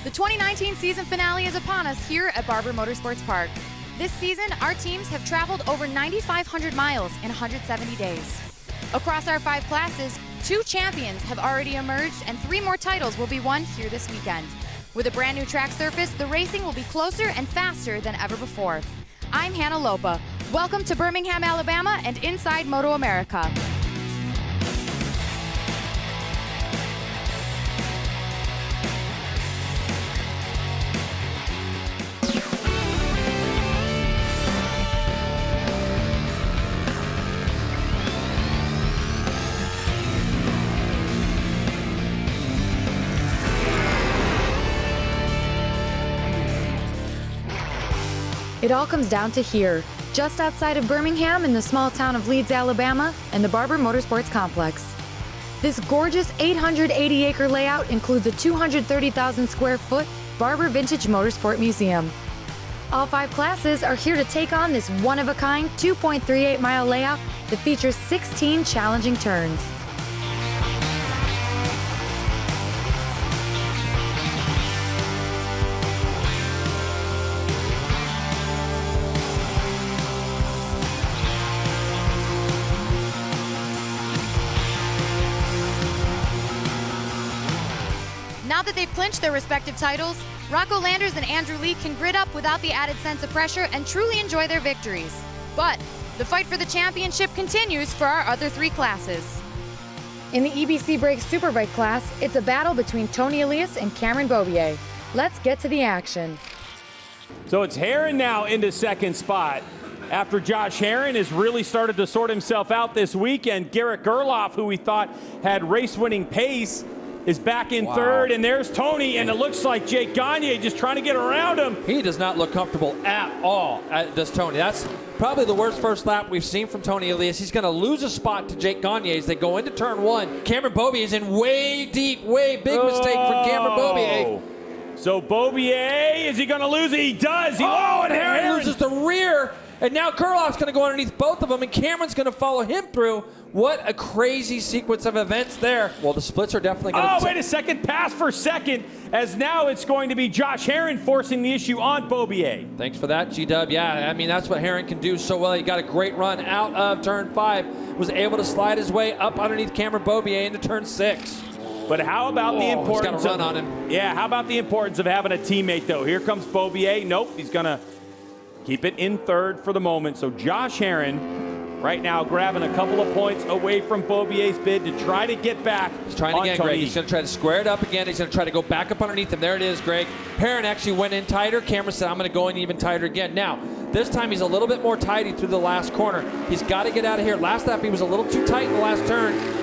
The 2019 season finale is upon us here at Barber Motorsports Park. This season, our teams have traveled over 9,500 miles in 170 days. Across our 5 classes, 2 champions have already emerged and 3 more titles will be won here this weekend. With a brand new track surface, the racing will be closer and faster than ever before. I'm Hannah Lopa. Welcome to Birmingham, Alabama and inside MotoAmerica. It all comes down to here, just outside of Birmingham in the small town of Leeds, Alabama, and the Barber Motorsports Complex. This gorgeous 880-acre layout includes a 230,000 square foot Barber Vintage Motorsports Museum. All 5 classes are here to take on this one-of-a-kind 2.38-mile layout that features 16 challenging turns. Now that they've clinched their respective titles, Rocco Landers and Andrew Lee can grit up without the added sense of pressure and truly enjoy their victories. But the fight for the championship continues for our other 3 classes. In the EBC Brakes Superbike class, it's a battle between Tony Elias and Cameron Beaubier. Let's get to the action. So it's Herrin now into second spot. After Josh Herrin has really started to sort himself out this weekend, Garrett Gerloff, who we thought had race-winning pace, is back in third, and there's Tony, and it looks like Jake Gagne just trying to get around him. He does not look comfortable at all, does Tony. That's probably the worst first lap we've seen from Tony Elias. He's going to lose a spot to Jake Gagne as they go into turn 1. Cameron Beaubier is in way deep, way big mistake from Cameron Beaubier. So Beaubier, is he going to lose it? He does. And Herrin loses the rear, and now Gerloff's going to go underneath both of them, and Cameron's going to follow him through. What a crazy sequence of events there. Well, the splits are definitely going to... Oh, wait a second. Pass for second, as now it's going to be Josh Herrin forcing the issue on Beaubier. Thanks for that, G-Dub. Yeah, I mean, that's what Herrin can do so well. He got a great run out of turn 5, was able to slide his way up underneath Cameron Beaubier into turn 6. But how about the importance he's got a run on him. Yeah, how about the importance of having a teammate, though? Here comes Beaubier. Nope, he's going to keep it in third for the moment. So Josh Herrin right now grabbing a couple of points away from Beaubier's bid to try to get back. He's trying again, Greg. He's going to try to square it up again. He's going to try to go back up underneath him. There it is, Greg. Herrin actually went in tighter. Cameron said, I'm going to go in even tighter again. Now, this time he's a little bit more tidy through the last corner. He's got to get out of here. Last lap, he was a little too tight in the last turn.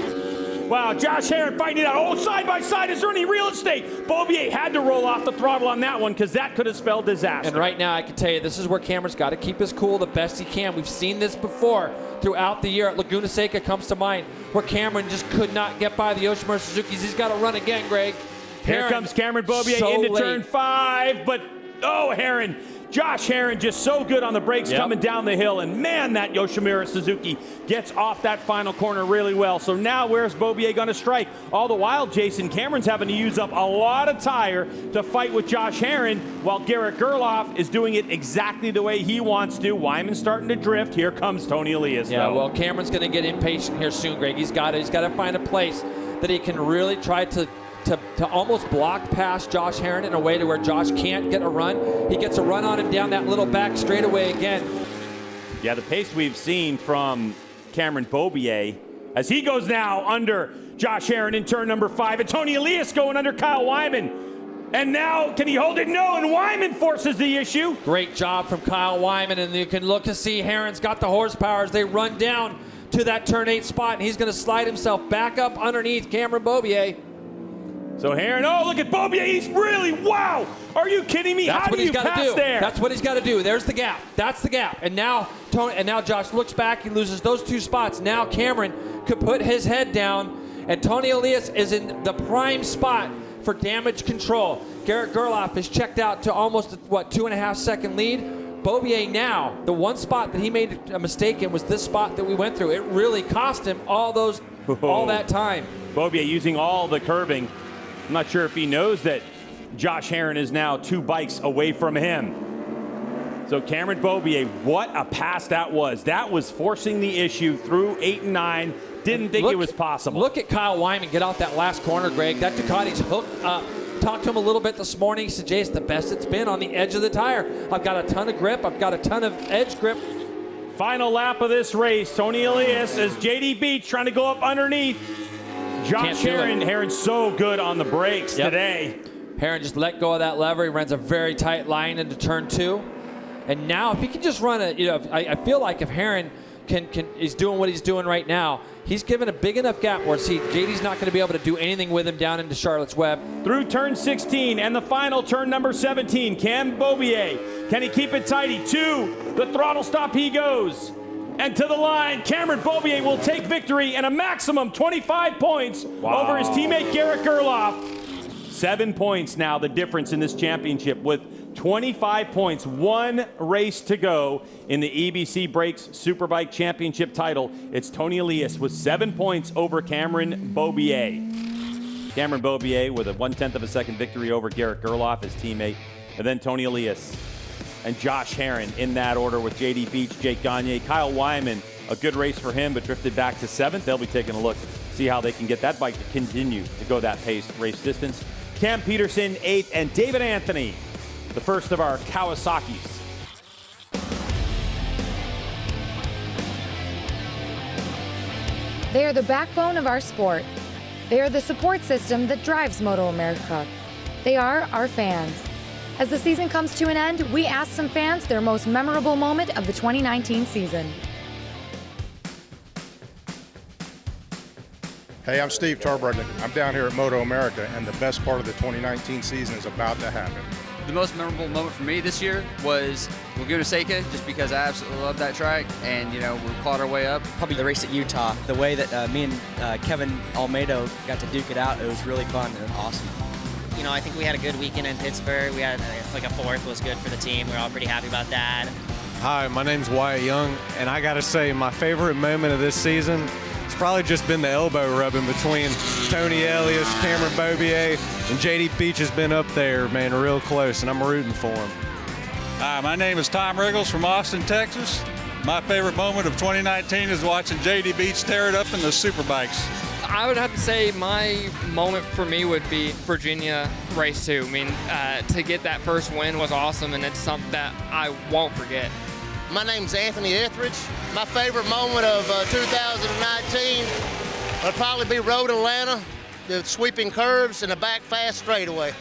Wow, Josh Herrin fighting it out. Oh, side by side. Is there any real estate? Beaubier had to roll off the throttle on that one because that could have spelled disaster. And right now, I can tell you, this is where Cameron's got to keep his cool the best he can. We've seen this before throughout the year. At Laguna Seca comes to mind, where Cameron just could not get by the Yoshimura Suzukis. He's got to run again, Greg. Here comes Cameron Beaubier into turn 5, but Herrin. Josh Herrin just so good on the brakes coming down the hill, and man, that Yoshimura Suzuki gets off that final corner really well. So now where's Beaubier going to strike? All the while, Jason, Cameron's having to use up a lot of tire to fight with Josh Herrin, while Garrett Gerloff is doing it exactly the way he wants to. Wyman's starting to drift. Here comes Tony Elias. Yeah, well, Cameron's going to get impatient here soon, Greg. He's got to find a place that he can really try to almost block past Josh Herrin in a way to where Josh can't get a run. He gets a run on him down that little back straightaway again. Yeah, the pace we've seen from Cameron Beaubier as he goes now under Josh Herrin in turn number 5, and Tony Elias going under Kyle Wyman. And now, can he hold it? No, and Wyman forces the issue. Great job from Kyle Wyman, and you can look to see Herrin's got the horsepower as they run down to that turn 8 spot, and he's going to slide himself back up underneath Cameron Beaubier. So Herrin, oh, look at Beaubier. He's really, wow. Are you kidding me? That's How do you pass there? That's what he's got to do. There's the gap. That's the gap. And now Josh looks back. He loses those 2 spots. Now Cameron could put his head down, and Tony Elias is in the prime spot for damage control. Garrett Gerloff is checked out to almost, 2.5 second lead. Beaubier now, the one spot that he made a mistake in was this spot that we went through. It really cost him all that time. Beaubier using all the curbing. I'm not sure if he knows that Josh Herrin is now 2 bikes away from him. So Cameron Beaubier, what a pass that was. That was forcing the issue through 8 and 9. Didn't think it was possible. Look at Kyle Wyman get out that last corner, Greg. That Ducati's hooked up. Talked to him a little bit this morning. He said, Jay, it's the best it's been on the edge of the tire. I've got a ton of grip. I've got a ton of edge grip. Final lap of this race. Tony Elias as JD Beach trying to go up underneath. Josh Herrin. Herrin's so good on the brakes today. Herrin just let go of that lever. He runs a very tight line into turn 2. And now if he can just run I feel like if Herrin is doing what he's doing right now, he's given a big enough gap where JD's not going to be able to do anything with him down into Charlotte's Web. Through turn 16 and the final turn number 17, Cam Beaubier. Can he keep it tidy? 2, the throttle stop he goes. And to the line, Cameron Beaubier will take victory and a maximum 25 points over his teammate Garrett Gerloff. 7 points now, the difference in this championship with 25 points, 1 race to go in the EBC Brakes Superbike Championship title. It's Tony Elias with 7 points over Cameron Beaubier. Cameron Beaubier with a 1/10 of a second victory over Garrett Gerloff, his teammate. And then Tony Elias and Josh Herrin in that order with JD Beach, Jake Gagne. Kyle Wyman, a good race for him, but drifted back to 7th. They'll be taking a look, see how they can get that bike to continue to go that pace race distance. Cam Peterson, 8th, and David Anthony, the first of our Kawasaki's. They are the backbone of our sport. They are the support system that drives MotoAmerica. They are our fans. As the season comes to an end, we ask some fans their most memorable moment of the 2019 season. Hey, I'm Steve Tarbruggen. I'm down here at MotoAmerica, and the best part of the 2019 season is about to happen. The most memorable moment for me this year was Laguna Seca, just because I absolutely love that track, and we clawed our way up. Probably the race at Utah. The way that me and Kevin Almeida got to duke it out, it was really fun and awesome. I think we had a good weekend in Pittsburgh. We had like a 4th was good for the team. We're all pretty happy about that. Hi, my name's Wyatt Young, and I gotta say my favorite moment of this season has probably just been the elbow rubbing between Tony Elias, Cameron Beaubier, and JD Beach has been up there, man, real close, and I'm rooting for him. Hi, my name is Tom Riggles from Austin, Texas. My favorite moment of 2019 is watching JD Beach tear it up in the Superbikes. I would have to say my moment for me would be Virginia race 2. I mean, to get that first win was awesome, and it's something that I won't forget. My name's Anthony Etheridge. My favorite moment of 2019 would probably be Road Atlanta, the sweeping curves and the back fast straightaway.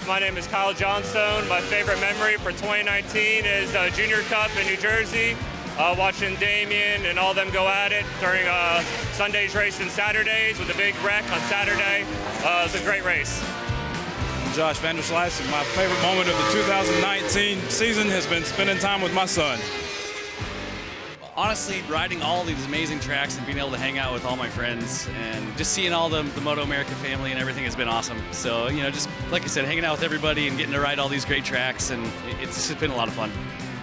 My name is Kyle Johnstone. My favorite memory for 2019 is Junior Cup in New Jersey. Watching Damien and all them go at it during Sunday's race and Saturdays with a big wreck on Saturday. It was a great race. I'm Josh Vanderslice, and my favorite moment of the 2019 season has been spending time with my son. Honestly, riding all these amazing tracks and being able to hang out with all my friends and just seeing all the MotoAmerica family and everything has been awesome. So, just like I said, hanging out with everybody and getting to ride all these great tracks, and it's just been a lot of fun.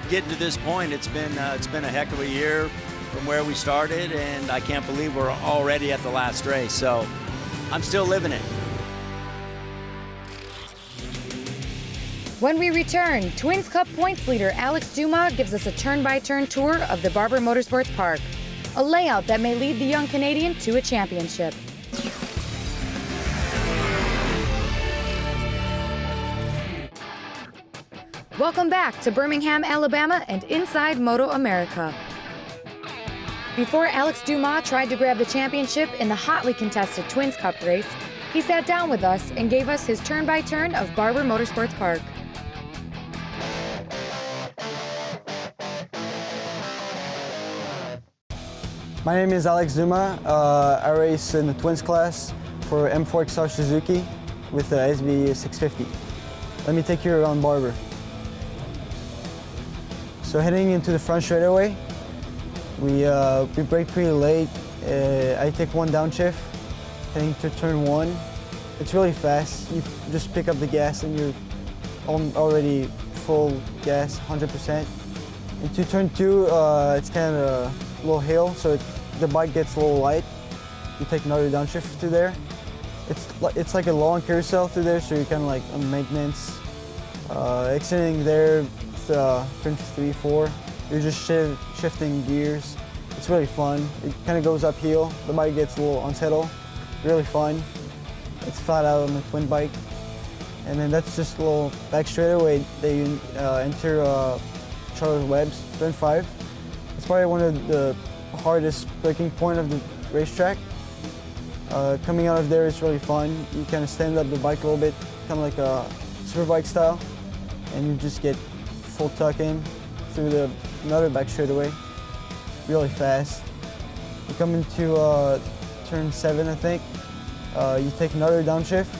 Getting to this point, it's been a heck of a year from where we started, and I can't believe we're already at the last race. So I'm still living it. When we return, Twins Cup points leader Alex Dumas gives us a turn-by-turn tour of the Barber Motorsports Park, a layout that may lead the young Canadian to a championship. Welcome back to Birmingham, Alabama and inside MotoAmerica. Before Alex Dumas tried to grab the championship in the hotly contested Twins Cup race, he sat down with us and gave us his turn-by-turn of Barber Motorsports Park. My name is Alex Dumas. I race in the Twins class for M4 XR Suzuki with the SV650. Let me take you around Barber. So heading into the front straightaway, we brake pretty late. I take one downshift, heading to turn 1. It's really fast. You just pick up the gas and you're already full gas, 100%. Into turn 2, it's kind of a little hill, so the bike gets a little light. You take another downshift through there. It's like a long carousel through there, so you're kind of like on maintenance. Exiting there, turn 3, 4, you're just shifting gears. It's really fun. It kind of goes uphill. The bike gets a little unsettled. Really fun. It's flat out on the twin bike. And then that's just a little back straightaway that you enter Charles Webb's, turn 5. It's probably one of the hardest braking point of the racetrack. Coming out of there is really fun. You kind of stand up the bike a little bit, kind of like a Superbike style, and you just get full tuck in through another back straightaway, really fast. You come into turn 7, I think. You take another downshift,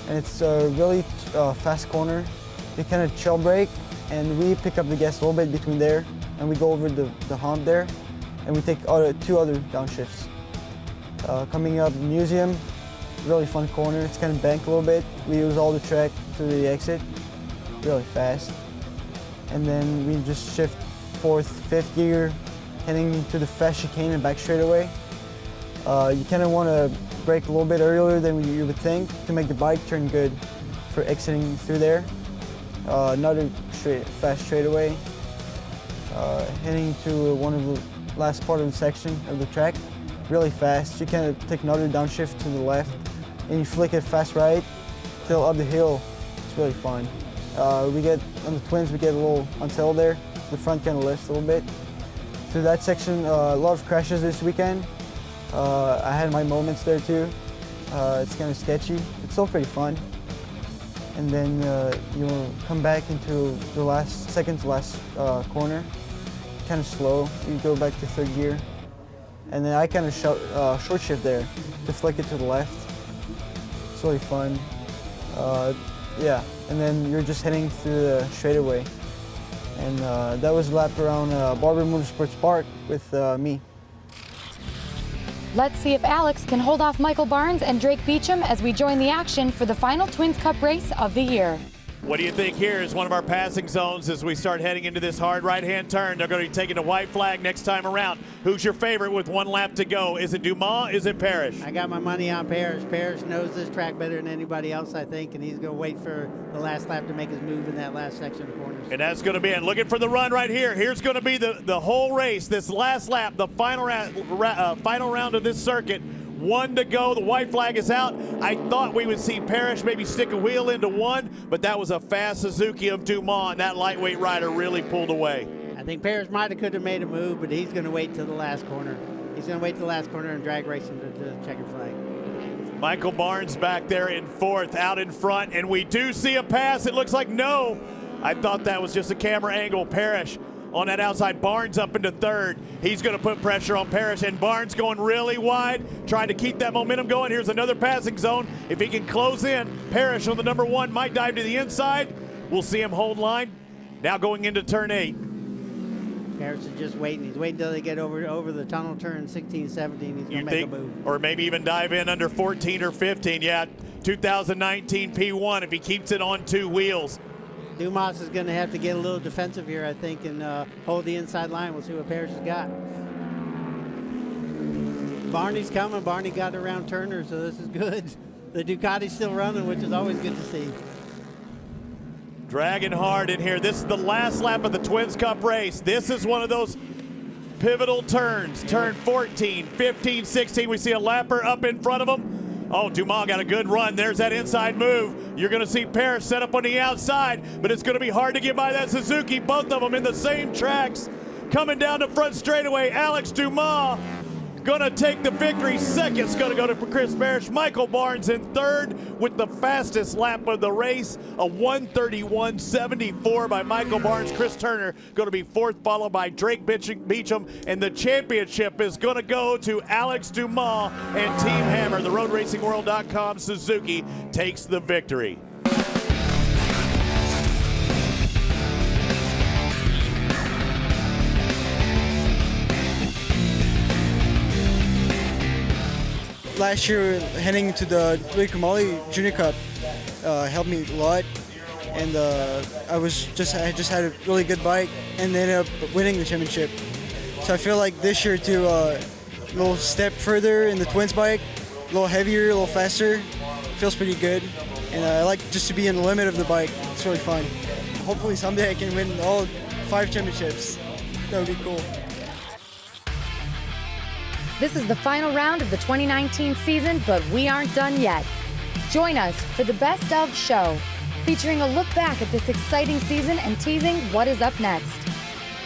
and it's a really fast corner. You kind of chill brake, and we pick up the gas a little bit between there, and we go over the hump there, and we take 2 other downshifts. Coming up Museum, really fun corner. It's kind of banked a little bit. We use all the track to the exit, really fast. And then we just shift 4th, 5th gear, heading into the fast chicane and back straightaway. You kind of want to brake a little bit earlier than you would think to make the bike turn good for exiting through there. Another fast straightaway, heading to one of the last part of the section of the track, really fast. You kind of take another downshift to the left, and you flick it fast right till up the hill. It's really fun. We get on the twins, we get a little unsettled there. The front kind of lifts a little bit. Through that section, a lot of crashes this weekend. I had my moments there too. It's kind of sketchy. It's still pretty fun. And then you'll come back into the second to last corner. Kind of slow. You go back to 3rd gear. And then I kind of short shift there to flick it to the left. It's really fun. Yeah, and then you're just heading through the straightaway. And that was a lap around Barber Motorsports Park with me. Let's see if Alex can hold off Michael Barnes and Drake Beecham as we join the action for the final Twins Cup race of the year. What do you think here is one of our passing zones as we start heading into this hard right-hand turn? They're going to be taking a white flag next time around. Who's your favorite with 1 lap to go? Is it Dumas? Is it Parrish? I got my money on Parrish. Parrish knows this track better than anybody else, I think, and he's going to wait for the last lap to make his move in that last section of corners. And that's going to be it. Looking for the run right here. Here's going to be the whole race, this last lap, the final round of this circuit. 1 to go. The white flag is out. I thought we would see Parrish maybe stick a wheel into 1, but that was a fast Suzuki of Dumas, and that lightweight rider really pulled away. I think Parrish could have made a move, but he's going to wait till the last corner. He's going to wait till the last corner and drag race him to the checkered flag. Michael Barnes back there in 4th, out in front, and we do see a pass. It looks like no. I thought that was just a camera angle. Parrish on that outside, Barnes up into 3rd. He's going to put pressure on Parrish, and Barnes going really wide, trying to keep that momentum going. Here's another passing zone. If he can close in, Parrish on the number 1 might dive to the inside. We'll see him hold line. Now going into turn 8. Parrish is just waiting. He's waiting until they get over the tunnel turn 16, 17. He's going to make a move. Or maybe even dive in under 14 or 15. Yeah, 2019 P1 if he keeps it on 2 wheels. Dumas is going to have to get a little defensive here, I think, and hold the inside line. We'll see what Parrish has got. Barney's coming. Barney got around Turner, so this is good. The Ducati's still running, which is always good to see. Dragging hard in here. This is the last lap of the Twins Cup race. This is one of those pivotal turns. Turn 14, 15, 16. We see a lapper up in front of him. Oh, Dumas got a good run. There's that inside move. You're going to see Parrish set up on the outside, but it's going to be hard to get by that Suzuki. Both of them in the same tracks. Coming down the front straightaway, Alex Dumas going to take the victory. Second's going to go to Chris Parrish. Michael Barnes in 3rd with the fastest lap of the race, a 1:31.74 by Michael Barnes. Chris Turner going to be 4th, followed by Drake Beecham, and the championship is going to go to Alex Dumas and Team Hammer. The RoadRacingWorld.com Suzuki takes the victory. Last year, heading to the Louis Camali Junior Cup helped me a lot, and I just had a really good bike, and ended up winning the championship. So I feel like this year to a little step further in the Twins bike, a little heavier, a little faster. Feels pretty good. And I like just to be in the limit of the bike. It's really fun. Hopefully someday I can win all 5 championships. That would be cool. This is the final round of the 2019 season, but we aren't done yet. Join us for the Best of show, featuring a look back at this exciting season and teasing what is up next.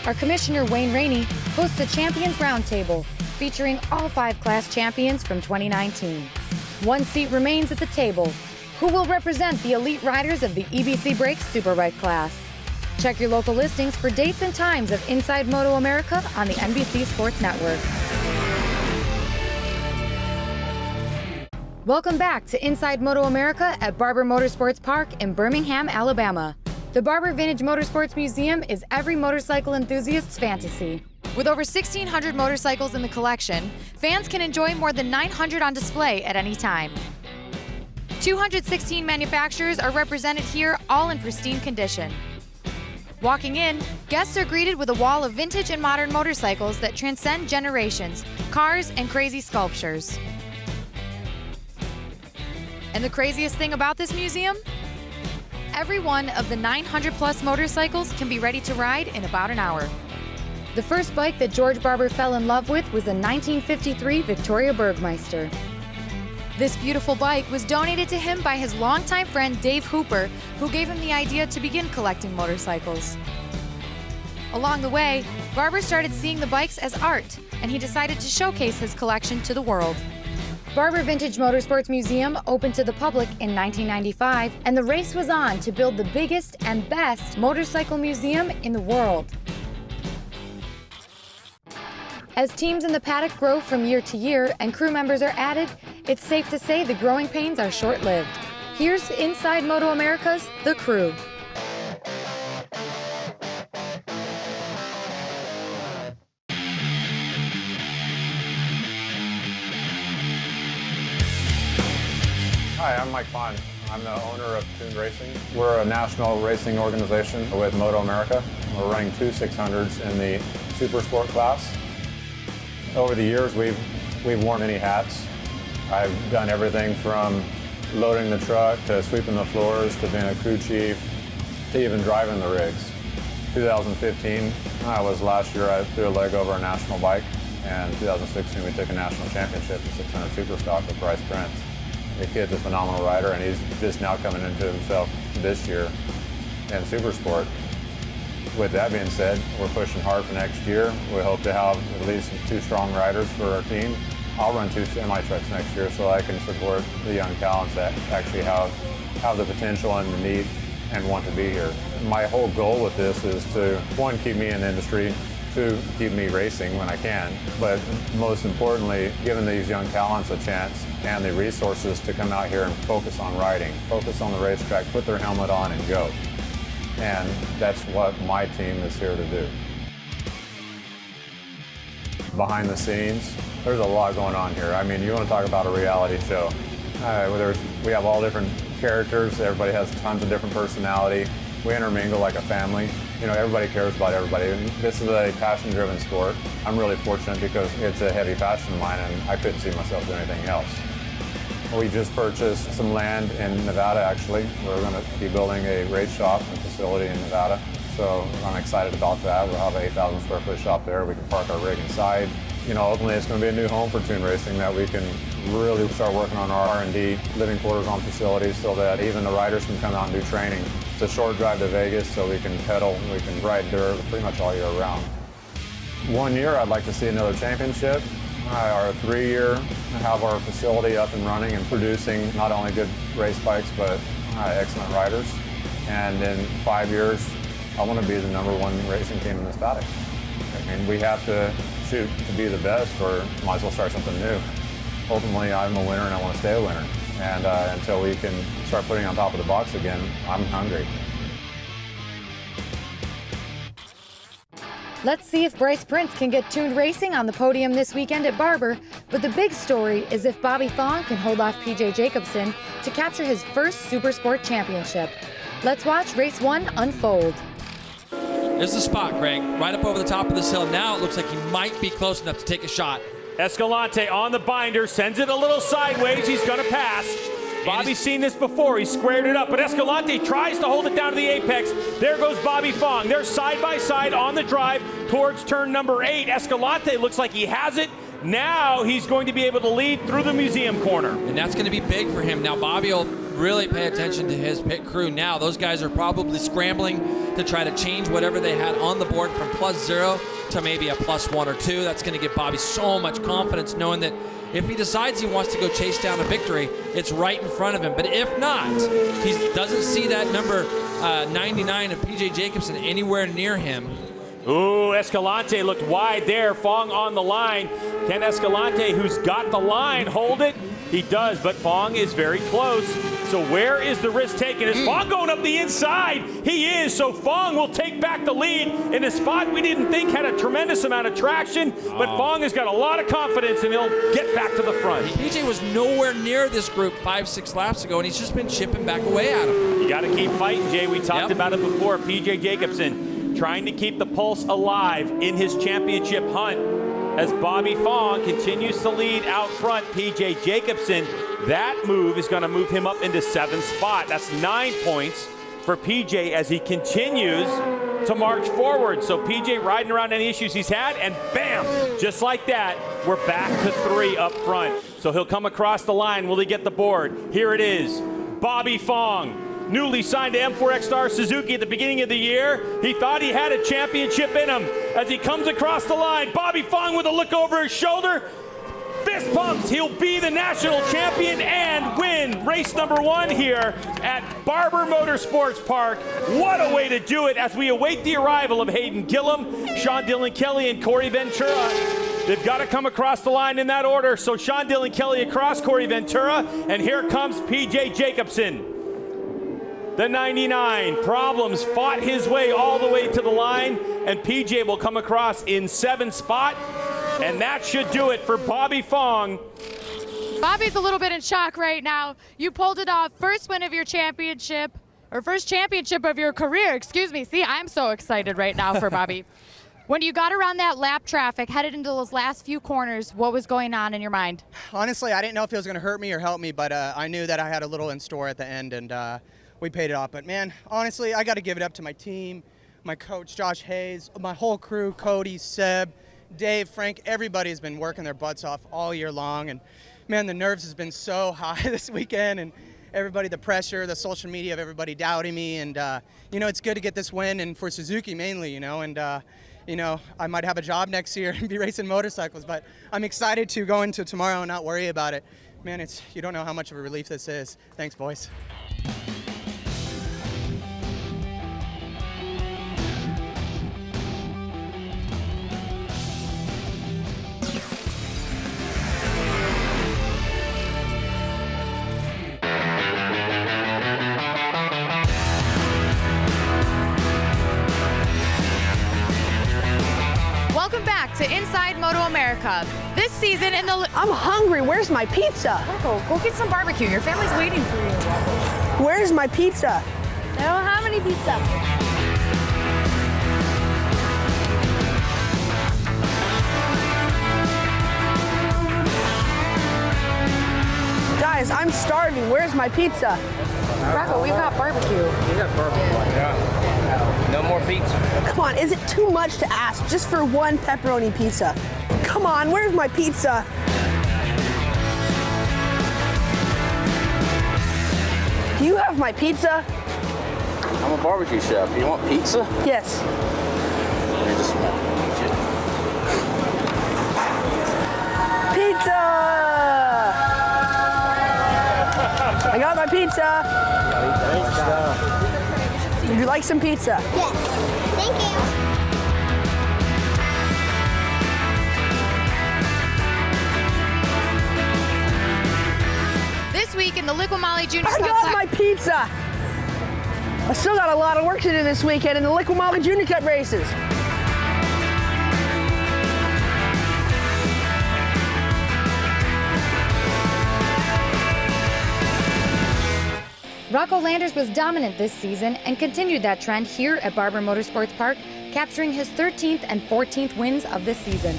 Our commissioner, Wayne Rainey, hosts a Champions Roundtable, featuring all 5 class champions from 2019. One seat remains at the table. Who will represent the elite riders of the EBC Brakes Superbike class? Check your local listings for dates and times of Inside MotoAmerica on the NBC Sports Network. Welcome back to Inside MotoAmerica at Barber Motorsports Park in Birmingham, Alabama. The Barber Vintage Motorsports Museum is every motorcycle enthusiast's fantasy. With over 1,600 motorcycles in the collection, fans can enjoy more than 900 on display at any time. 216 manufacturers are represented here, all in pristine condition. Walking in, guests are greeted with a wall of vintage and modern motorcycles that transcend generations, cars, and crazy sculptures. And the craziest thing about this museum? Every one of the 900-plus motorcycles can be ready to ride in about an hour. The first bike that George Barber fell in love with was a 1953 Victoria Bergmeister. This beautiful bike was donated to him by his longtime friend Dave Hooper, who gave him the idea to begin collecting motorcycles. Along the way, Barber started seeing the bikes as art, and he decided to showcase his collection to the world. Barber Vintage Motorsports Museum opened to the public in 1995, and the race was on to build the biggest and best motorcycle museum in the world. As teams in the paddock grow from year to year and crew members are added, it's safe to say the growing pains are short-lived. Here's Inside MotoAmerica's The Crew. Hi, I'm Mike Fine. I'm the owner of Tuned Racing. We're a national racing organization with MotoAmerica. We're running 2 600s in the Supersport class. Over the years, we've worn many hats. I've done everything from loading the truck to sweeping the floors to being a crew chief to even driving the rigs. 2015 was last year. I threw a leg over a national bike, and 2016 we took a national championship in 600 Superstock with Bryce Prince. The kid's a phenomenal rider, and he's just now coming into himself this year in Supersport. With that being said, we're pushing hard for next year. We hope to have at least 2 strong riders for our team. I'll run 2 semi-trucks next year so I can support the young talents that actually have the potential and the need and want to be here. My whole goal with this is to, 1, keep me in the industry, 2, keep me racing when I can, but most importantly, giving these young talents a chance and the resources to come out here and focus on riding, focus on the racetrack, put their helmet on and go. And that's what my team is here to do. Behind the scenes, there's a lot going on here. I mean, you want to talk about a reality show. We have all different characters. Everybody has tons of different personality. We intermingle like a family. You know, everybody cares about everybody. And this is a passion-driven sport. I'm really fortunate because it's a heavy passion of mine, and I couldn't see myself doing anything else. We just purchased some land in Nevada, actually. We're going to be building a race shop and facility in Nevada. So I'm excited about that. We'll have an 8,000 square foot shop there. We can park our rig inside. You know, ultimately it's going to be a new home for Tuned Racing that we can really start working on our R&D, living quarters on facilities so that even the riders can come out and do training. It's a short drive to Vegas so we can pedal, we can ride dirt pretty much all year round. 1 year I'd like to see another championship. Our 3-year, have our facility up and running and producing not only good race bikes, but excellent riders. And in 5 years, I want to be the #1 racing team in this paddock. I mean, we have to shoot to be the best, or might as well start something new. Ultimately, I'm a winner and I want to stay a winner. And until we can start putting on top of the box again, I'm hungry. Let's see if Bryce Prince can get Tuned Racing on the podium this weekend at Barber, but the big story is if Bobby Thong can hold off PJ Jacobsen to capture his first Supersport championship. Let's watch race 1 unfold. There's the spot, Greg, right up over the top of this hill. Now it looks like he might be close enough to take a shot. Escalante on the binder, sends it a little sideways. He's going to pass. Bobby's seen this before. He squared it up, but Escalante tries to hold it down to the apex. There goes Bobby Fong. They're side by side on the drive towards turn number 8. Escalante looks like he has it. Now he's going to be able to lead through the museum corner. And that's going to be big for him. Now Bobby will really pay attention to his pit crew now. Those guys are probably scrambling to try to change whatever they had on the board from +0 to maybe a +1 or 2. That's going to give Bobby so much confidence knowing that if he decides he wants to go chase down a victory, it's right in front of him. But if not, he doesn't see that number 99 of P.J. Jacobsen anywhere near him. Ooh, Escalante looked wide there. Fong on the line. Can Escalante, who's got the line, hold it? He does, but Fong is very close. So where is the risk taken? Is Fong going up the inside? He is, so Fong will take back the lead in a spot we didn't think had a tremendous amount of traction, but Fong has got a lot of confidence and he'll get back to the front. PJ was nowhere near this group 5-6 laps ago, and he's just been chipping back away at him. You got to keep fighting, Jay. We talked about it before. P.J. Jacobsen trying to keep the pulse alive in his championship hunt. As Bobby Fong continues to lead out front, P.J. Jacobsen, that move is going to move him up into 7th spot. That's 9 points for P.J. as he continues to march forward. So P.J. riding around any issues he's had, and bam, just like that, we're back to 3 up front. So he'll come across the line. Will he get the board? Here it is. Bobby Fong, newly signed to M4X Star Suzuki at the beginning of the year. He thought he had a championship in him. As he comes across the line, Bobby Fong with a look over his shoulder. Fist pumps. He'll be the national champion and win race number 1 here at Barber Motorsports Park. What a way to do it as we await the arrival of Hayden Gillum, Sean Dillon Kelly, and Corey Ventura. They've got to come across the line in that order. So Sean Dillon Kelly across, Corey Ventura, and here comes P.J. Jacobsen. The 99 Problems fought his way all the way to the line, and PJ will come across in 7th spot, and that should do it for Bobby Fong. Bobby's a little bit in shock right now. You pulled it off. First win of your championship, or first championship of your career, excuse me. See, I'm so excited right now for Bobby. When you got around that lap traffic, headed into those last few corners, what was going on in your mind? Honestly, I didn't know if it was going to hurt me or help me, but I knew that I had a little in store at the end, and we paid it off. But man, honestly, I got to give it up to my team, my coach, Josh Hayes, my whole crew, Cody, Seb, Dave, Frank, everybody's been working their butts off all year long. And man, the nerves has been so high this weekend, and everybody, the pressure, the social media of everybody doubting me. And, you know, it's good to get this win, and for Suzuki mainly, you know, and, you know, I might have a job next year and be racing motorcycles, but I'm excited to go into tomorrow and not worry about it. Man, you don't know how much of a relief this is. Thanks, boys. Welcome back to Inside MotoAmerica. This season in the... I'm hungry. Where's my pizza? Go get some barbecue. Your family's waiting for you. Where's my pizza? I don't have any pizza. Guys, I'm starving. Where's my pizza? Rocco, we've got barbecue. We got barbecue. Yeah. No more pizza. Come on, is it too much to ask just for one pepperoni pizza? Come on, where's my pizza? Do you have my pizza? I'm a barbecue chef. You want pizza? Yes. Let me just Pizza! I got my pizza. Would you like some pizza? Yes. Thank you. This week in the Liqui Moly Junior Cup. I got my pizza. I still got a lot of work to do this weekend in the Liqui Moly Junior Cup races. Rocco Landers was dominant this season and continued that trend here at Barber Motorsports Park, capturing his 13th and 14th wins of this season.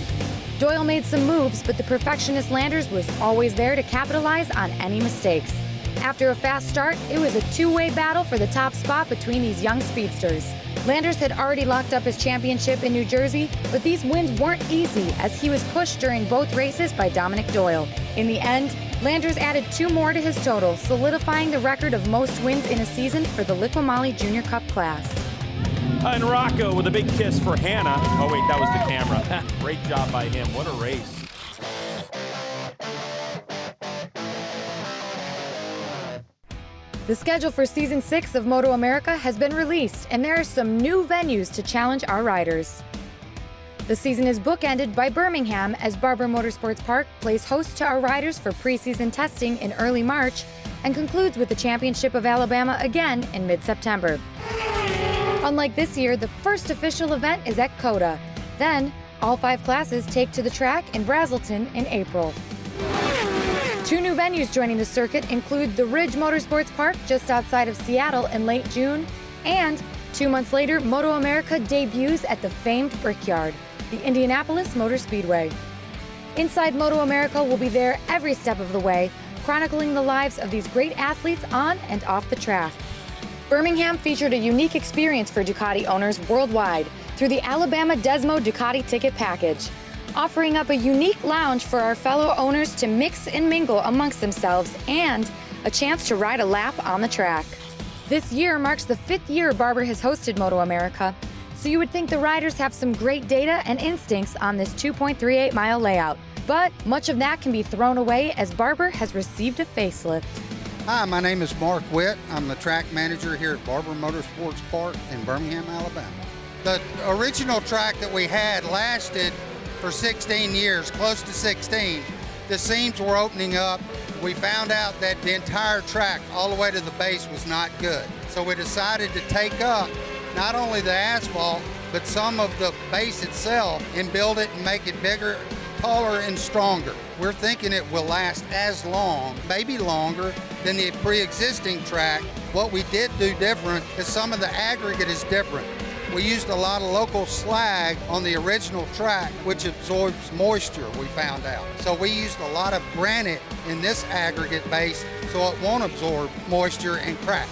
Doyle made some moves, but the perfectionist Landers was always there to capitalize on any mistakes. After a fast start, it was a two-way battle for the top spot between these young speedsters. Landers had already locked up his championship in New Jersey, but these wins weren't easy as he was pushed during both races by Dominic Doyle. In the end, Landers added 2 more to his total, solidifying the record of most wins in a season for the Liqui-Moly Junior Cup class. And Rocco with a big kiss for Hannah. Oh wait, that was the camera. Great job by him. What a race. The schedule for Season 6 of MotoAmerica has been released, and there are some new venues to challenge our riders. The season is bookended by Birmingham as Barber Motorsports Park plays host to our riders for preseason testing in early March and concludes with the Championship of Alabama again in mid-September. Unlike this year, the first official event is at COTA. Then, all 5 classes take to the track in Brazelton in April. 2 new venues joining the circuit include the Ridge Motorsports Park just outside of Seattle in late June, and 2 months later, MotoAmerica debuts at the famed Brickyard, the Indianapolis Motor Speedway. Inside MotoAmerica will be there every step of the way, chronicling the lives of these great athletes on and off the track. Birmingham featured a unique experience for Ducati owners worldwide through the Alabama Desmo Ducati ticket package, offering up a unique lounge for our fellow owners to mix and mingle amongst themselves and a chance to ride a lap on the track. This year marks the 5th year Barber has hosted MotoAmerica, so you would think the riders have some great data and instincts on this 2.38-mile layout. But much of that can be thrown away as Barber has received a facelift. Hi, my name is Mark Witt. I'm the track manager here at Barber Motorsports Park in Birmingham, Alabama. The original track that we had lasted for 16 years, close to 16. The seams were opening up. We found out that the entire track all the way to the base was not good. So we decided to take up not only the asphalt, but some of the base itself and build it and make it bigger, taller, and stronger. We're thinking it will last as long, maybe longer, than the pre-existing track. What we did do different is some of the aggregate is different. We used a lot of local slag on the original track, which absorbs moisture, we found out. So we used a lot of granite in this aggregate base so it won't absorb moisture and crack.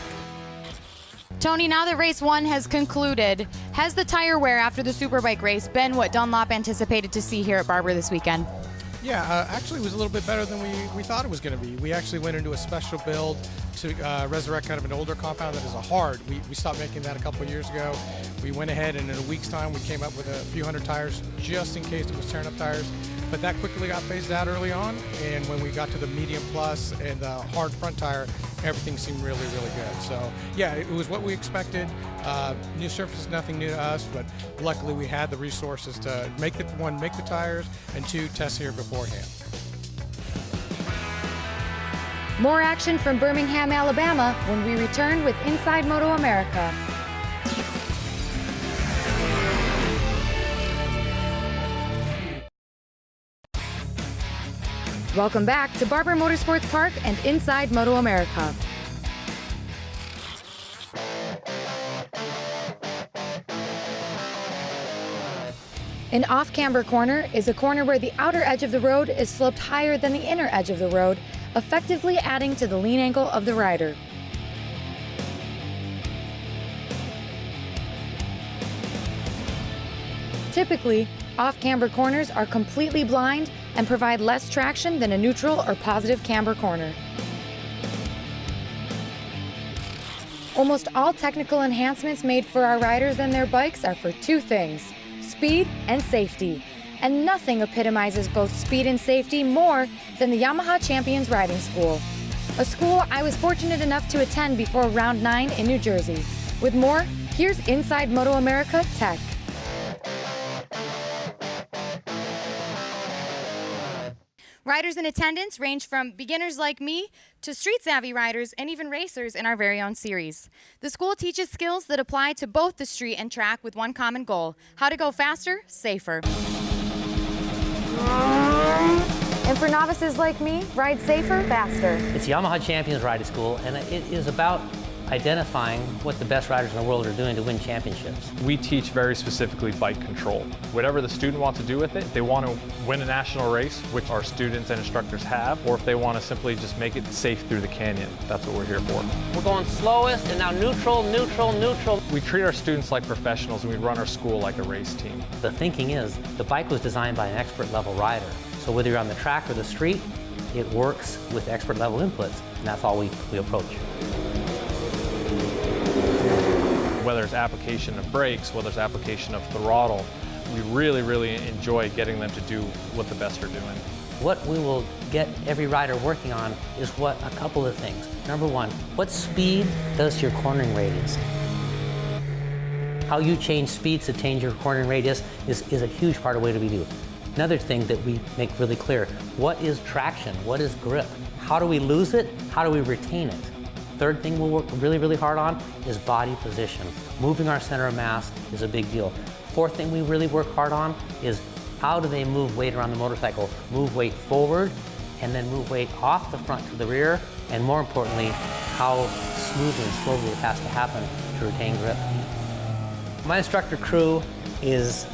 Tony, now that race 1 has concluded, has the tire wear after the Superbike race been what Dunlop anticipated to see here at Barber this weekend? Yeah, actually it was a little bit better than we thought it was going to be. We actually went into a special build to resurrect kind of an older compound that is a hard. We stopped making that a couple of years ago. We went ahead and in a week's time we came up with a few hundred tires just in case it was tearing up tires. But that quickly got phased out early on, and when we got to the medium plus and the hard front tire, everything seemed really, really good. So yeah, it was what we expected. New surface is nothing new to us, but luckily we had the resources to make the tires, and 2, test here beforehand. More action from Birmingham, Alabama when we return with Inside MotoAmerica. Welcome back to Barber Motorsports Park and Inside MotoAmerica. An off-camber corner is a corner where the outer edge of the road is sloped higher than the inner edge of the road, effectively adding to the lean angle of the rider. Typically, off-camber corners are completely blind and provide less traction than a neutral or positive camber corner. Almost all technical enhancements made for our riders and their bikes are for 2 things: speed and safety. And nothing epitomizes both speed and safety more than the Yamaha Champions Riding School, a school I was fortunate enough to attend before round 9 in New Jersey. With more, here's Inside MotoAmerica Tech. Riders in attendance range from beginners like me to street-savvy riders and even racers in our very own series. The school teaches skills that apply to both the street and track with one common goal: how to go faster, safer. And for novices like me, ride safer, faster. It's Yamaha Champions Riding School, and it is about identifying what the best riders in the world are doing to win championships. We teach very specifically bike control. Whatever the student wants to do with it, if they want to win a national race, which our students and instructors have, or if they want to simply just make it safe through the canyon, that's what we're here for. We're going slowest and now neutral, neutral, neutral. We treat our students like professionals and we run our school like a race team. The thinking is the bike was designed by an expert level rider. So whether you're on the track or the street, it works with expert level inputs, and that's all we approach. Whether it's application of brakes, whether it's application of throttle, we really, really enjoy getting them to do what the best are doing. What we will get every rider working on is a couple of things. Number one, what speed does to your cornering radius? How you change speeds to change your cornering radius is a huge part of what we do. Another thing that we make really clear, what is traction? What is grip? How do we lose it? How do we retain it? Third thing we'll work really, really hard on is body position. Moving our center of mass is a big deal. Fourth thing we really work hard on is how do they move weight around the motorcycle? Move weight forward and then move weight off the front to the rear, and more importantly, how smoothly and slowly it has to happen to retain grip. My instructor crew is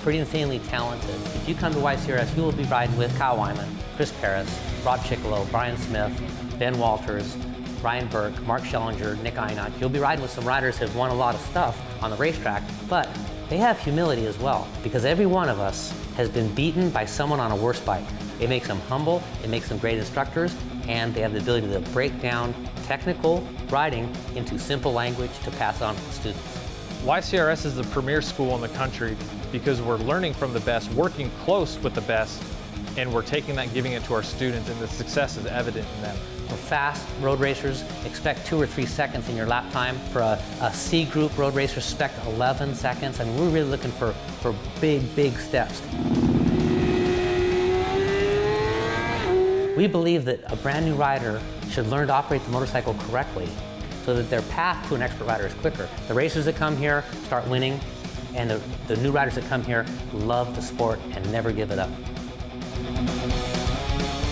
pretty insanely talented. If you come to YCRS, you will be riding with Kyle Wyman, Chris Paris, Rob Chickalo, Brian Smith, Ben Walters, Ryan Burke, Mark Schellinger, Nick Einach. You'll be riding with some riders who have won a lot of stuff on the racetrack, but they have humility as well, because every one of us has been beaten by someone on a worse bike. It makes them humble, it makes them great instructors, and they have the ability to break down technical riding into simple language to pass on to the students. YCRS is the premier school in the country because we're learning from the best, working close with the best, and we're taking that and giving it to our students, and the success is evident in them. For fast road racers, expect 2 or 3 seconds in your lap time. For a C group road racer, expect 11 seconds. I mean, we're really looking for big, big steps. We believe that a brand new rider should learn to operate the motorcycle correctly so that their path to an expert rider is quicker. The racers that come here start winning, and the new riders that come here love the sport and never give it up.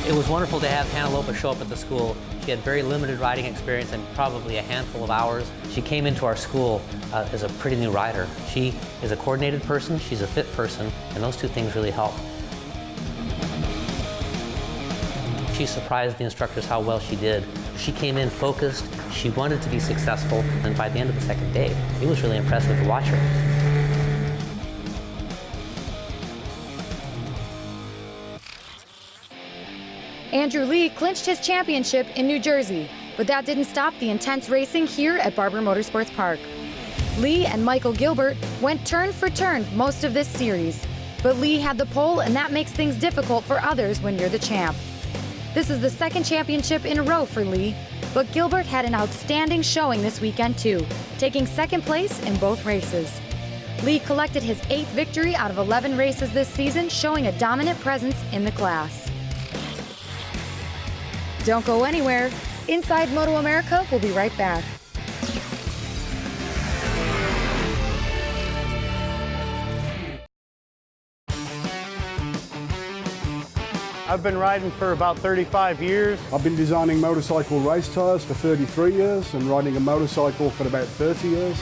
It was wonderful to have Hannah Lopa show up at the school. She had very limited riding experience and probably a handful of hours. She came into our school as a pretty new rider. She is a coordinated person, she's a fit person, and those two things really help. She surprised the instructors how well she did. She came in focused, she wanted to be successful, and by the end of the second day, it was really impressive to watch her. Andrew Lee clinched his championship in New Jersey, but that didn't stop the intense racing here at Barber Motorsports Park. Lee and Michael Gilbert went turn for turn most of this series, but Lee had the pole, and that makes things difficult for others when you're the champ. This is the second championship in a row for Lee, but Gilbert had an outstanding showing this weekend too, taking second place in both races. Lee collected his 8th victory out of 11 races this season, showing a dominant presence in the class. Don't go anywhere. Inside MotoAmerica, we'll be right back. I've been riding for about 35 years. I've been designing motorcycle race tyres for 33 years and riding a motorcycle for about 30 years.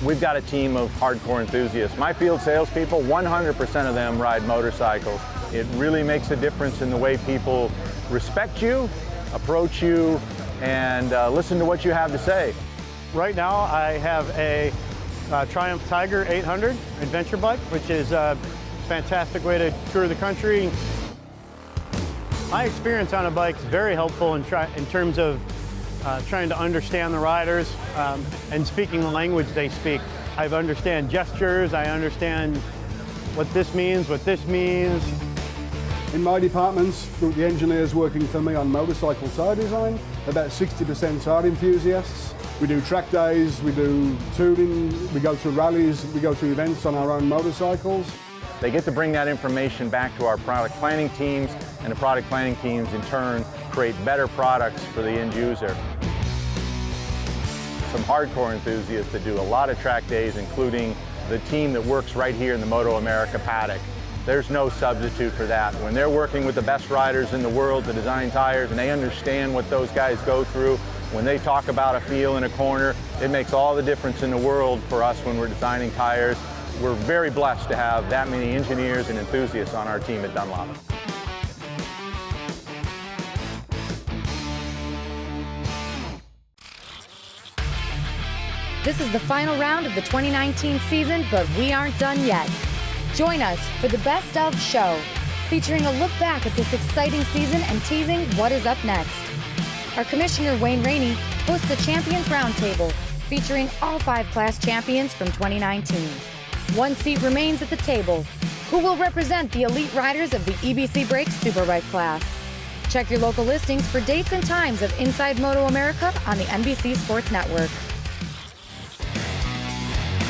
We've got a team of hardcore enthusiasts. My field salespeople, 100% of them ride motorcycles. It really makes a difference in the way people respect you, approach you, and listen to what you have to say. Right now I have a Triumph Tiger 800 adventure bike, which is a fantastic way to tour the country. My experience on a bike is very helpful in terms of trying to understand the riders and speaking the language they speak. I understand gestures, I understand what this means, what this means. In my departments, the engineers working for me on motorcycle tyre design, about 60% are enthusiasts. We do track days, we do touring, we go to rallies, we go to events on our own motorcycles. They get to bring that information back to our product planning teams, and the product planning teams in turn create better products for the end user. Some hardcore enthusiasts that do a lot of track days, including the team that works right here in the MotoAmerica paddock. There's no substitute for that. When they're working with the best riders in the world to design tires and they understand what those guys go through, When they talk about a feel in a corner, it makes all the difference in the world for us when we're designing tires. We're very blessed to have that many engineers and enthusiasts on our team at Dunlop. This is the final round of the 2019 season, but we aren't done yet. Join us for the Best of show, featuring a look back at this exciting season and teasing what is up next. Our commissioner, Wayne Rainey, hosts a Champions Roundtable, featuring all 5 class champions from 2019. One seat remains at the table. Who will represent the elite riders of the EBC Brakes Superbike class? Check your local listings for dates and times of Inside MotoAmerica on the NBC Sports Network.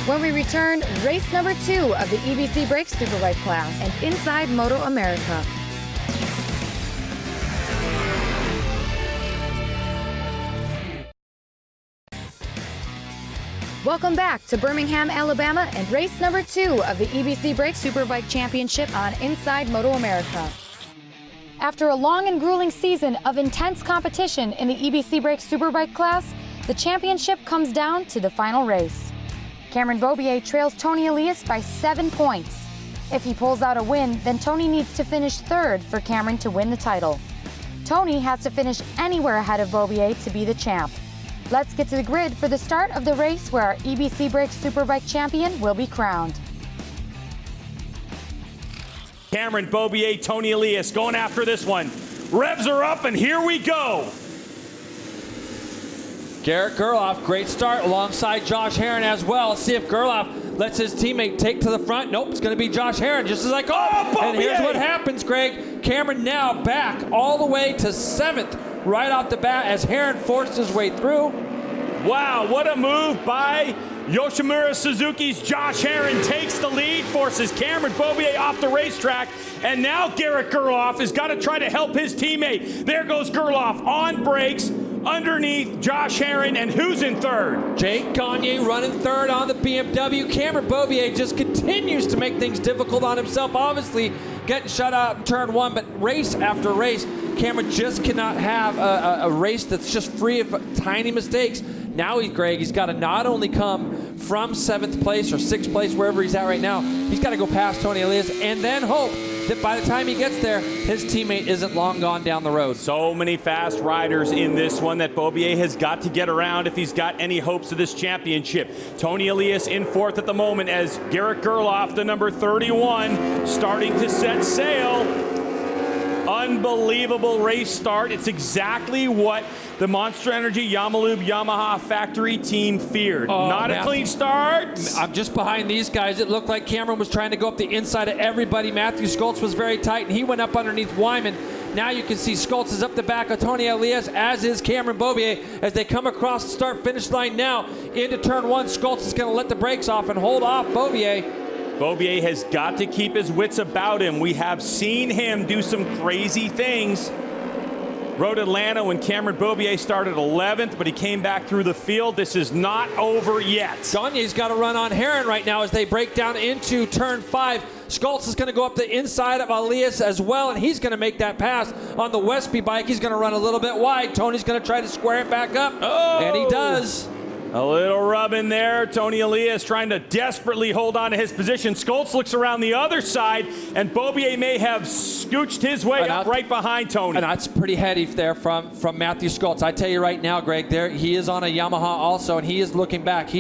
When we return, race number 2 of the EBC Brakes Superbike class and Inside MotoAmerica. Welcome back to Birmingham, Alabama, and race number 2 of the EBC Brakes Superbike Championship on Inside MotoAmerica. After a long and grueling season of intense competition in the EBC Brakes Superbike class, the championship comes down to the final race. Cameron Beaubier trails Tony Elias by 7 points. If he pulls out a win, then Tony needs to finish 3rd for Cameron to win the title. Tony has to finish anywhere ahead of Beaubier to be the champ. Let's get to the grid for the start of the race where our EBC Brakes Superbike champion will be crowned. Cameron Beaubier, Tony Elias going after this one. Revs are up, and here we go. Garrett Gerloff, great start alongside Josh Herron as well. Let's see if Gerloff lets his teammate take to the front. Nope, it's going to be Josh Herron, just as I called. And here's what happens, Greg. Cameron now back all the way to 7th right off the bat as Herron forced his way through. Wow, what a move by Yoshimura Suzuki's Josh Herron. Takes the lead, forces Cameron Beaubier off the racetrack, and now Garrett Gerloff has got to try to help his teammate. There goes Gerloff on brakes, underneath Josh Herron, and who's in 3rd? Jake Gagne running 3rd on the BMW. Cameron Beaubier just continues to make things difficult on himself, obviously getting shut out in turn 1, but race after race, Cameron just cannot have a race that's just free of tiny mistakes. Now he's got to not only come from 7th place or 6th place, wherever he's at right now, he's got to go past Tony Elias and then hope that by the time he gets there, his teammate isn't long gone down the road. So many fast riders in this one that Beaubier has got to get around if he's got any hopes of this championship. Tony Elias in 4th at the moment as Garrett Gerloff, the number 31, starting to set sail. Unbelievable race start. It's exactly what the Monster Energy Yamalube Yamaha factory team feared. Not a clean start. I'm just behind these guys. It looked like Cameron was trying to go up the inside of everybody. Matthew Schultz was very tight, and he went up underneath Wyman. Now you can see Schultz is up the back of Tony Elias, as is Cameron Beaubier, as they come across the start-finish line now into turn 1. Schultz is going to let the brakes off and hold off Beaubier. Beaubier has got to keep his wits about him. We have seen him do some crazy things. Road Atlanta when Cameron Beaubier started 11th, but he came back through the field. This is not over yet. Gagne's got to run on Herron right now as they break down into turn 5. Schultz is going to go up the inside of Elias as well, and he's going to make that pass on the Westby bike. He's going to run a little bit wide. Tony's going to try to square it back up, and he does. A little rub in there. Tony Elias trying to desperately hold on to his position. Schultz looks around the other side, and Beaubier may have scooched his way up right behind Tony. And that's pretty heady there from Matthew Schultz. I tell you right now, Greg, there he is on a Yamaha also, and he is looking back.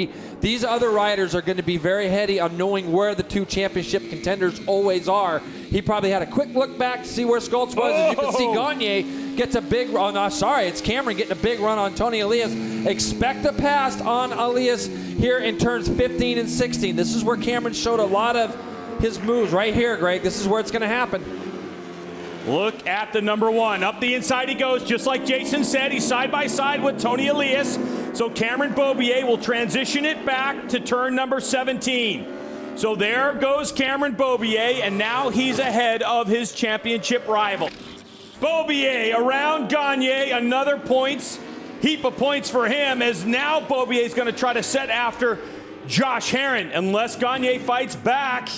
These other riders are going to be very heady on knowing where the 2 championship contenders always are. He probably had a quick look back to see where Schultz was. As you can see, Gagne gets a big run. It's Cameron getting a big run on Tony Elias. Expect a pass on Elias here in turns 15 and 16. This is where Cameron showed a lot of his moves right here, Greg. This is where it's going to happen. Look at the number 1. Up the inside he goes, just like Jason said. He's side by side with Tony Elias. So Cameron Beaubier will transition it back to turn number 17. So there goes Cameron Beaubier, and now he's ahead of his championship rival. Beaubier around Gagne, another heap of points for him, as now Beaubier is going to try to set after Josh Herron. Unless Gagne fights back,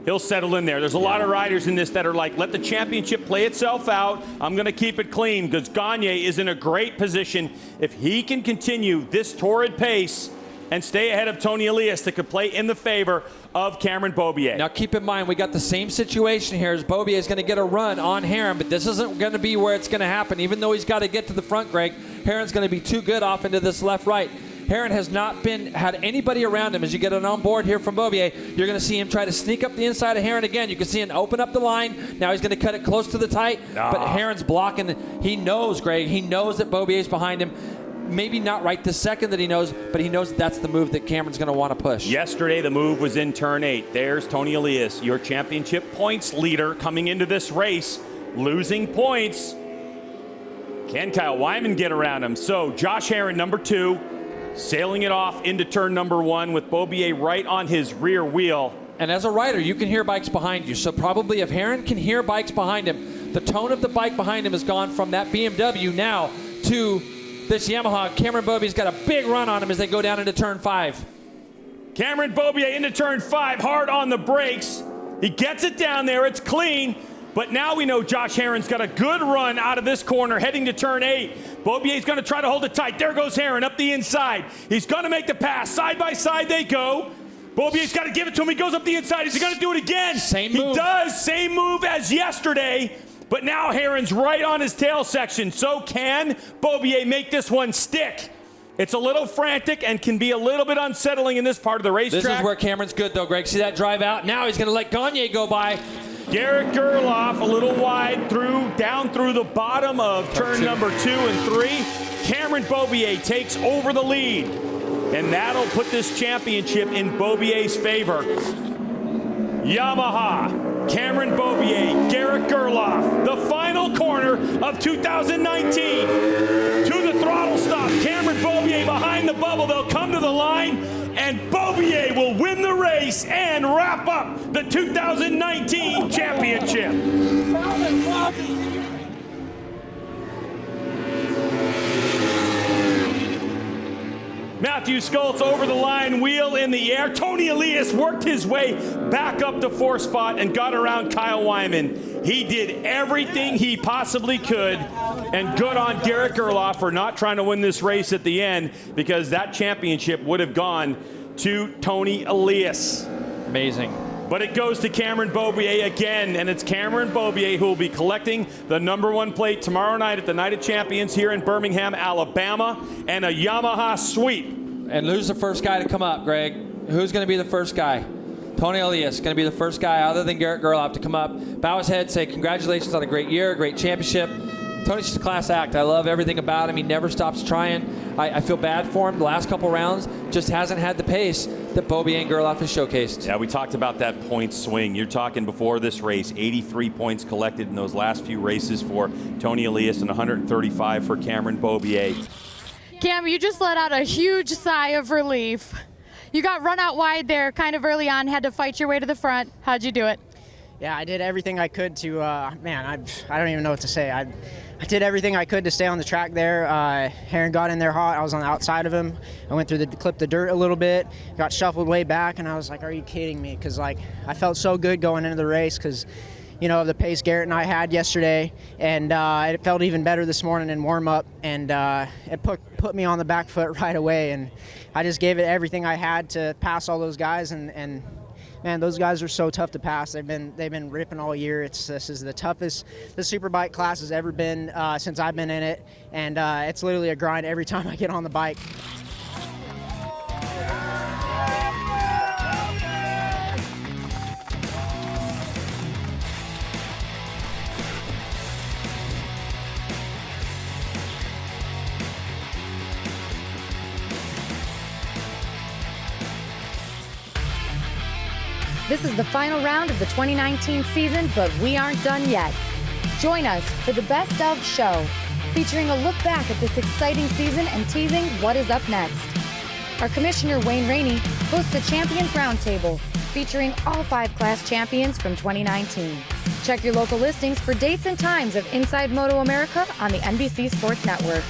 he'll settle in there. There's a lot of riders in this that are like, let the championship play itself out. I'm going to keep it clean, because Gagne is in a great position. If he can continue this torrid pace and stay ahead of Tony Elias, that could play in the favor of Cameron Beaubier. Now keep in mind, we got the same situation here as Beaubier is going to get a run on Herrin, but this isn't going to be where it's going to happen. Even though he's got to get to the front, Greg, Herrin's going to be too good off into this left-right. Herrin has not had anybody around him. As you get it on board here from Beaubier, you're going to see him try to sneak up the inside of Herrin again. You can see him open up the line. Now he's going to cut it close to the tight, but Herrin's blocking. He knows, Greg, he knows that Beaubier's behind him. Maybe not right this second that he knows, but he knows that's the move that Cameron's going to want to push. Yesterday, the move was in turn 8. There's Tony Elias, your championship points leader, coming into this race, losing points. Can Kyle Wyman get around him? So Josh Herrin, number 2, sailing it off into turn number 1 with Beaubier right on his rear wheel. And as a rider, you can hear bikes behind you. So probably if Herrin can hear bikes behind him, the tone of the bike behind him has gone from that BMW now to this Yamaha. Cameron Beaubier's got a big run on him as they go down into turn 5. Cameron Beaubier into turn 5, hard on the brakes. He gets it down there, it's clean, but now we know Josh Herrin's got a good run out of this corner heading to turn 8. Beaubier's gonna try to hold it tight. There goes Herrin up the inside. He's gonna make the pass. Side by side they go. Beaubier's got to give it to him. He goes up the inside. Is he gonna do it again? Same move. He does, same move as yesterday. But now Herrin's right on his tail section. So can Beaubier make this one stick? It's a little frantic and can be a little bit unsettling in this part of the racetrack. This is where Cameron's good, though, Greg. See that drive out? Now he's going to let Gagne go by. Garrett Gerloff a little wide down through the bottom of turn number 2 and 3. Cameron Beaubier takes over the lead. And that'll put this championship in Beaubier's favor. Yamaha. Cameron Beaubier, Garrett Gerloff, the final corner of 2019. To the throttle stop, Cameron Beaubier behind the bubble. They'll come to the line, and Beaubier will win the race and wrap up the 2019 championship. Matthew Schultz over the line, wheel in the air. Tony Elias worked his way back up to 4th spot and got around Kyle Wyman. He did everything he possibly could, and good on Garrett Gerloff for not trying to win this race at the end, because that championship would have gone to Tony Elias. Amazing. But it goes to Cameron Beaubier again, and it's Cameron Beaubier who will be collecting the number 1 plate tomorrow night at the Night of Champions here in Birmingham, Alabama, and a Yamaha sweep. And who's the first guy to come up, Greg? Who's going to be the first guy? Tony Elias going to be the first guy other than Garrett Gerloff to come up, bow his head, say congratulations on a great year, great championship. Tony's just a class act. I love everything about him. He never stops trying. I feel bad for him. The last couple rounds just hasn't had the pace that Beaubier and Gerloff has showcased. Yeah, we talked about that point swing. You're talking before this race, 83 points collected in those last few races for Tony Elias and 135 for Cameron Beaubier. Cam, you just let out a huge sigh of relief. You got run out wide there kind of early on, had to fight your way to the front. How'd you do it? Yeah, I did everything I could to, I don't even know what to say. I did everything I could to stay on the track there. Herrin got in there hot. I was on the outside of him. I went through clipped the dirt a little bit, got shuffled way back, and I was like, are you kidding me? Because, I felt so good going into the race because, the pace Garrett and I had yesterday, and it felt even better this morning in warm-up, and it put me on the back foot right away, and I just gave it everything I had to pass all those guys, and man, those guys are so tough to pass. They've been ripping all year. This is the toughest the Superbike class has ever been since I've been in it, and it's literally a grind every time I get on the bike. This is the final round of the 2019 season, but we aren't done yet. Join us for the Best of show, featuring a look back at this exciting season and teasing what is up next. Our commissioner, Wayne Rainey, hosts a Champions Roundtable, featuring all 5 class champions from 2019. Check your local listings for dates and times of Inside MotoAmerica on the NBC Sports Network.